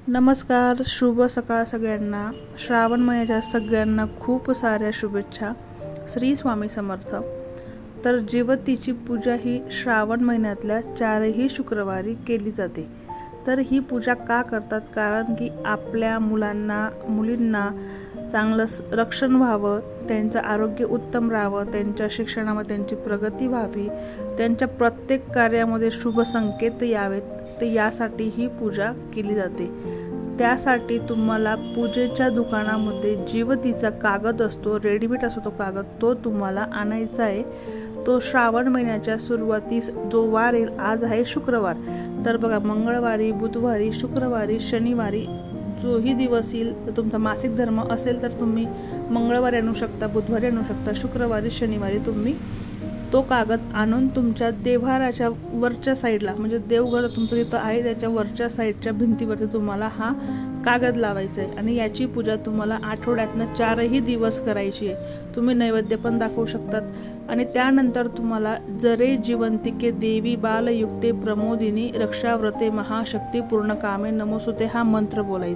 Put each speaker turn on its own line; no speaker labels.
नमस्कार, शुभ सकाळ सगळ्यांना। श्रावण महिन्याच्या सगळ्यांना खूप साऱ्या शुभेच्छा। श्री स्वामी समर्थ। तर जीवतीची पूजा ही श्रावण महिन्यातल्या 4ही शुक्रवारी केली जाते। तर ही पूजा का करतात? कारण की आपल्या मुलांना मुलींना चांगलं रक्षण व्हावं, त्यांचं आरोग्य उत्तम राहावं, त्यांच्या शिक्षणामध्ये त्यांची प्रगती व्हावी, त्यांच्या प्रत्येक कार्यामध्ये शुभ संकेत यावेत, ते यासाठी ही पूजा केली जाते। त्यासाठी तुम्हाला पूजेच्या दुकानामध्ये जीवतीचा कागद असतो, रेडीमेड असतो तो कागद, तो तुम्हाला आणायचा आहे। तो श्रावण महिन्याच्या सुरुवातीस जो वार येईल, आज आहे शुक्रवार, तर बघा मंगळवारी, बुधवारी, शुक्रवारी, शनिवारी जोही दिवस येईल, तुमचा मासिक धर्म असेल तर तुम्ही मंगळवारी आणू शकता, बुधवारी आणू शकता, शुक्रवारी, शनिवारी तुम्ही तो कागद आणून तुमच्या देव्हाराच्या वरच्या साईडला, म्हणजे देवघर तुमचं तिथं आहे त्याच्या वरच्या साईडच्या भिंतीवरती तुम्हाला हा कागद लावायचा आहे। आणि याची पूजा तुम्हाला आठवड्यातनं 4ही दिवस करायची आहे। तुम्ही नैवेद्य पण दाखवू शकतात। आणि त्यानंतर तुम्हाला जरे जीवंतिके देवी बालयुक्ते प्रमोदिनी रक्षाव्रते महाशक्ती पूर्ण कामे नमोस्तुते हा मंत्र बोलायचा।